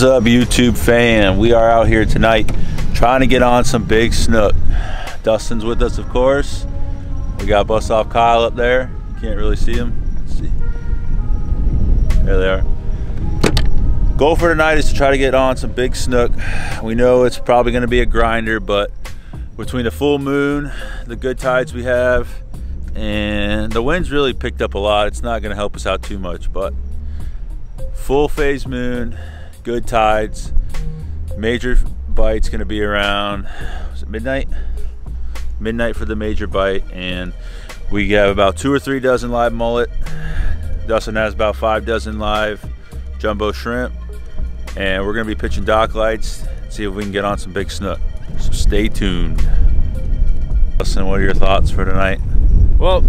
What is up, YouTube fam? We are out here tonight trying to get on some big snook. Dustin's with us, of course. We got Bust Off Kyle up there. Can't really see him. Let's see. There they are. Goal for tonight is to try to get on some big snook. We know it's probably going to be a grinder, but between the full moon, the good tides we have, and the wind's really picked up a lot, it's not going to help us out too much. But full phase moon, good tides, major bite's going to be around, was it midnight? Midnight for the major bite, and we have about 2 or 3 dozen live mullet. Dustin has about 5 dozen live jumbo shrimp, and we're going to be pitching dock lights, see if we can get on some big snook. So stay tuned. Dustin, what are your thoughts for tonight? Well,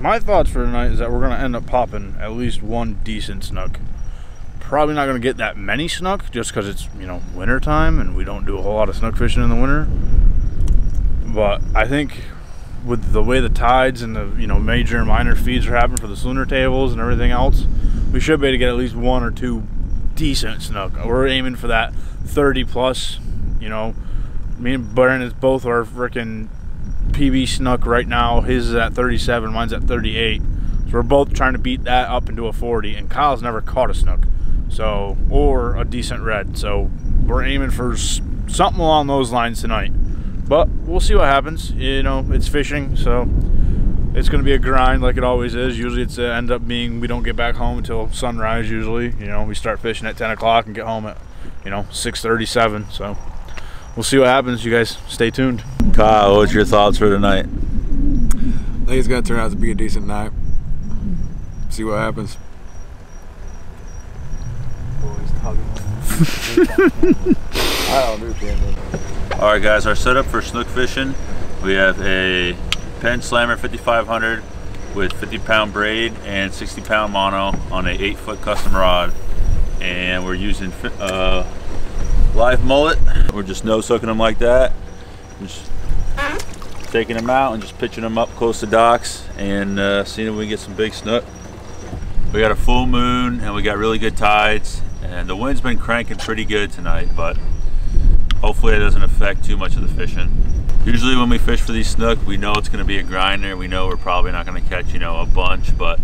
my thoughts for tonight is that we're going to end up popping at least one decent snook. Probably not going to get that many snook just because it's, you know, winter time and we don't do a whole lot of snook fishing in the winter. But I think with the way the tides and the, you know, major and minor feeds are happening for the slooner tables and everything else, we should be able to get at least 1 or 2 decent snook. We're aiming for that 30 plus, you know. Me and Brandon both are freaking PB snook right now. His is at 37, mine's at 38. So we're both trying to beat that up into a 40, and Kyle's never caught a snook. So, or a decent red. So we're aiming for something along those lines tonight. But we'll see what happens. You know, it's fishing, so it's going to be a grind like it always is. Usually it's end up being we don't get back home until sunrise usually. You know, we start fishing at 10 o'clock and get home at, you know, 6:37. So we'll see what happens. You guys stay tuned. Kyle, what's your thoughts for tonight? I think it's going to turn out to be a decent night. See what happens. Alright guys, our setup for snook fishing, we have a Penn Slammer 5500 with 50-pound braid and 60-pound mono on a 8-foot custom rod, and we're using live mullet. We're just no soaking them like that, just taking them out and just pitching them up close to docks and seeing if we can get some big snook. We got a full moon and we got really good tides, and the wind's been cranking pretty good tonight, but hopefully it doesn't affect too much of the fishing. Usually when we fish for these snook, we know it's going to be a grinder. We know we're probably not going to catch, you know, a bunch, but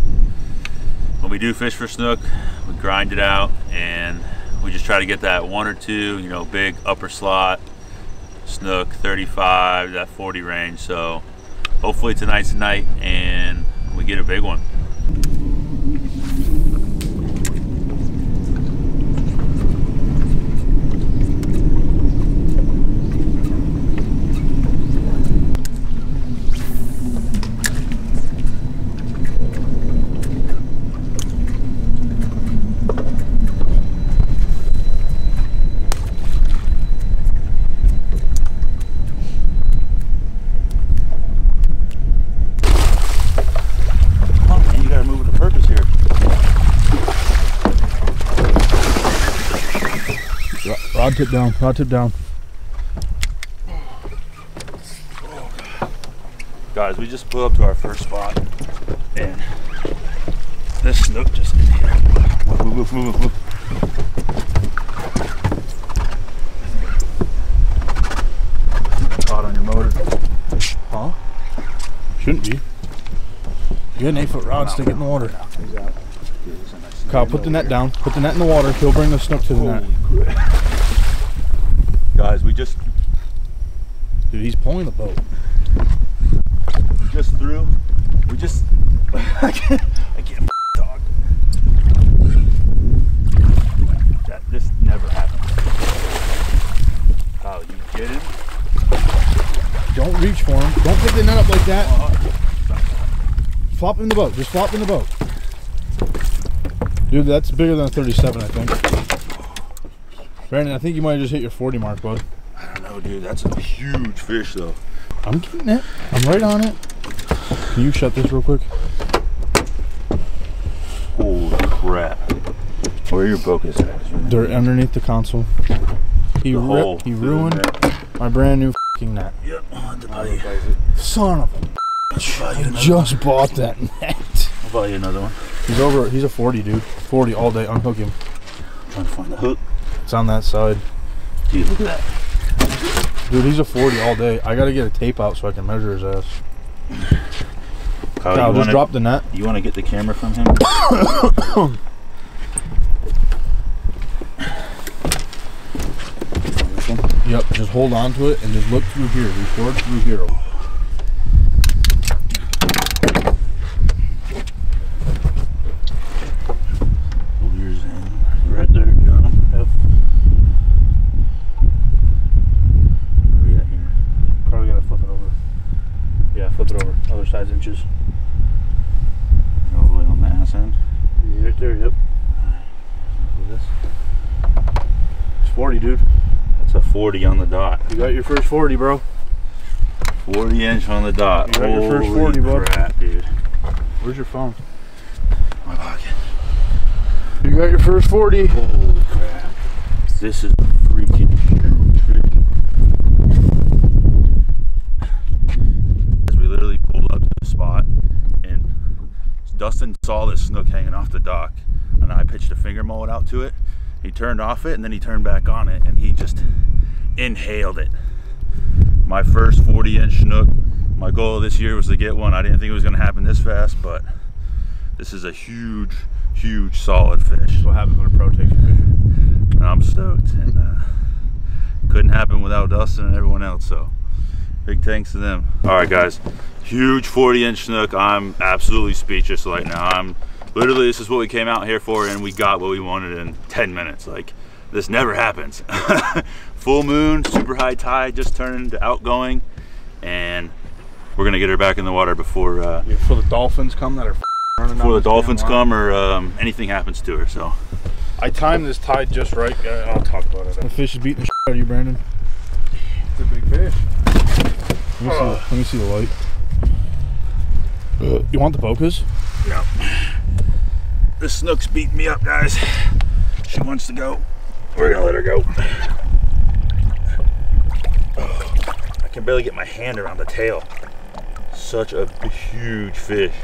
when we do fish for snook, we grind it out and we just try to get that 1 or 2, you know, big upper slot snook, 35, that 40 range. So hopefully tonight's the night and we get a big one. Rod tip down, rod tip down. Guys, we just pulled up to our first spot and this snook just in here. Move. Caught on your motor. Huh? Shouldn't be. You got an 8-foot rod, stick it in the water. Kyle, put the net down. Put the net in the water. He'll bring the snook to the net. Guys, we just... Dude, he's pulling the boat. We just threw... We just... I can't talk. This never happened. Kyle, you get him? Don't reach for him. Don't pick the net up like that. Flop in the boat. Just flop in the boat. Dude, that's bigger than a 37, I think. Brandon, I think you might have just hit your 40 mark, bud. I don't know, dude. That's a huge fish, though. I'm getting it. I'm right on it. Can you shut this real quick? Holy crap. Where are your focus at? Dirt underneath the console. He ruined my brand new f***ing net. Yep, I'll have to buy you. Son of a bitch. I just bought that net. I'll buy you another one. He's a 40, dude. 40 all day. Unhook him. Trying to find the hook. It's on that side. Dude, look at that. Dude, he's a 40 all day. I gotta get a tape out so I can measure his ass. Kyle, just drop the net. You want to get the camera from him? Yep, just hold on to it and just look through here. Record through here. Right there, got him. Yep. Where are we at here? Probably gotta flip it over. Yeah, flip it over. Other side's inches. All the way on the ass end. Right there, yep. This. It's 40, dude. That's a 40 on the dot. You got your first 40, bro. 40 inch on the dot. You got your first 40, bud. Crap, dude. Where's your phone? My pocket. You got your first 40. Holy crap. This is a freaking huge fish. As we literally pulled up to the spot and Dustin saw this snook hanging off the dock and I pitched a finger mullet out to it. He turned off it and then he turned back on it and he just inhaled it. My first 40-inch snook. My goal this year was to get one. I didn't think it was going to happen this fast, but this is a huge solid fish. That's what happens when a pro takes you fishing. And I'm stoked, and couldn't happen without Dustin and everyone else, so big thanks to them. All right, guys, huge 40-inch snook. I'm absolutely speechless right now. I'm literally, this is what we came out here for, and we got what we wanted in 10 minutes. Like, this never happens. Full moon, super high tide, just turned to outgoing, and we're gonna get her back in the water before the dolphins come that are running before the dolphins come or anything happens to her. So I timed this tide just right. I'll talk about it. The fish is beating the shit out of you, Brandon. It's a big fish. Let me see the light. You want the focus? no, this snook's beating me up, guys. She wants to go. We're gonna let her go. I can barely get my hand around the tail. Such a huge fish.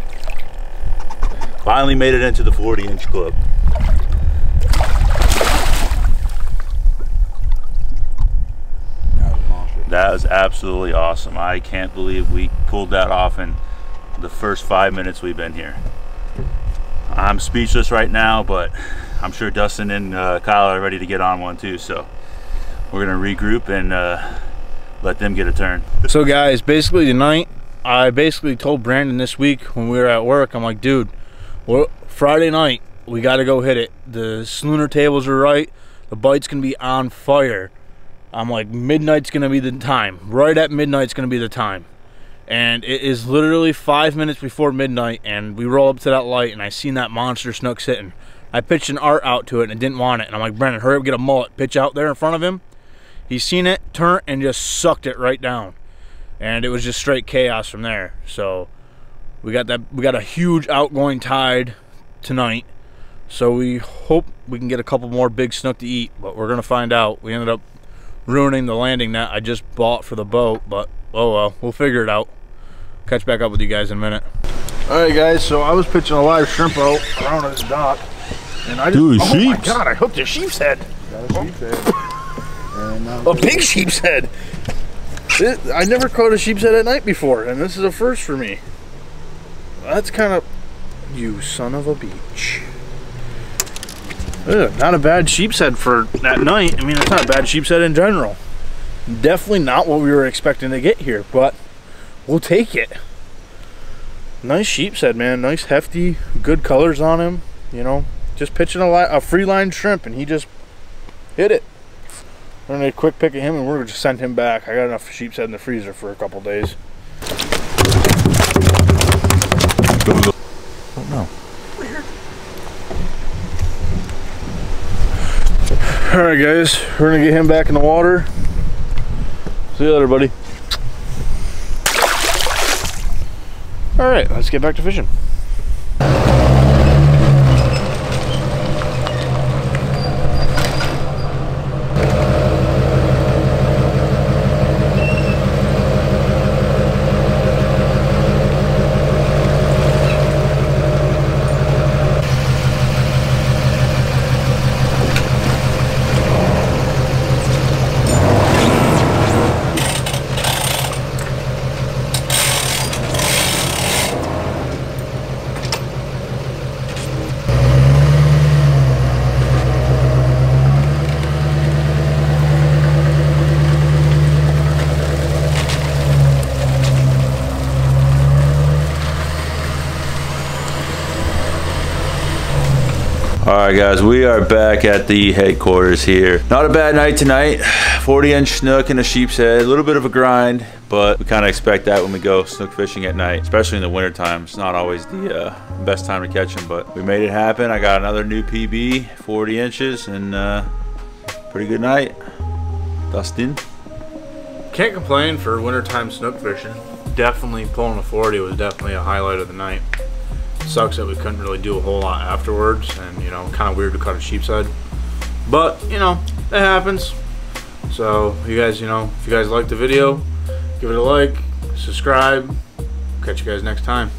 Finally made it into the 40-inch club. That was absolutely awesome. I can't believe we pulled that off in the first 5 minutes we've been here. I'm speechless right now, but I'm sure Dustin and Kyle are ready to get on one too, so we're gonna regroup and let them get a turn. So guys, basically tonight, I basically told Brandon this week when we were at work, I'm like, dude, well, Friday night, we gotta go hit it. The Slooner tables are right, the bite's gonna be on fire. I'm like, midnight's gonna be the time. Right at midnight's gonna be the time. And it is literally 5 minutes before midnight, and we roll up to that light, and I seen that monster snook sitting. I pitched an art out to it, and it didn't want it. And I'm like, Brandon, hurry up, get a mullet. Pitch out there in front of him. He seen it, turned, and just sucked it right down. And it was just straight chaos from there. So we got a huge outgoing tide tonight. So we hope we can get a couple more big snook to eat, but we're gonna find out. We ended up ruining the landing net I just bought for the boat, but oh well, we'll figure it out. Catch back up with you guys in a minute. All right, guys. So I was pitching a live shrimp out around this dock, and I just, dude, oh sheeps. my god, I hooked a sheep's head. Got a sheep's head. A big sheep's head. I never caught a sheep's head at night before, and this is a first for me. That's kind of, you son of a beach. Ugh, not a bad sheep's head for that night. I mean, it's not a bad sheep's head in general. Definitely not what we were expecting to get here, but we'll take it. Nice sheep's head, man. Nice, hefty, good colors on him. You know, just pitching a free line shrimp, and he just hit it. We're gonna make a quick pick of him, and we're gonna just send him back. I got enough sheep's head in the freezer for a couple days. Oh no. Weird. All right, guys, we're gonna get him back in the water. See you later, buddy. All right, let's get back to fishing. Alright guys, we are back at the headquarters here. Not a bad night tonight. 40-inch snook and a sheep's head. A little bit of a grind, but we kind of expect that when we go snook fishing at night, especially in the winter time. It's not always the best time to catch them, but we made it happen. I got another new PB, 40 inches, and pretty good night. Dustin? Can't complain for wintertime snook fishing. Definitely pulling a 40 was definitely a highlight of the night. Sucks that we couldn't really do a whole lot afterwards, and you know, kind of weird to cut a sheep's head, but you know, it happens. So you guys, you know, if you guys like the video, give it a like, subscribe. Catch you guys next time.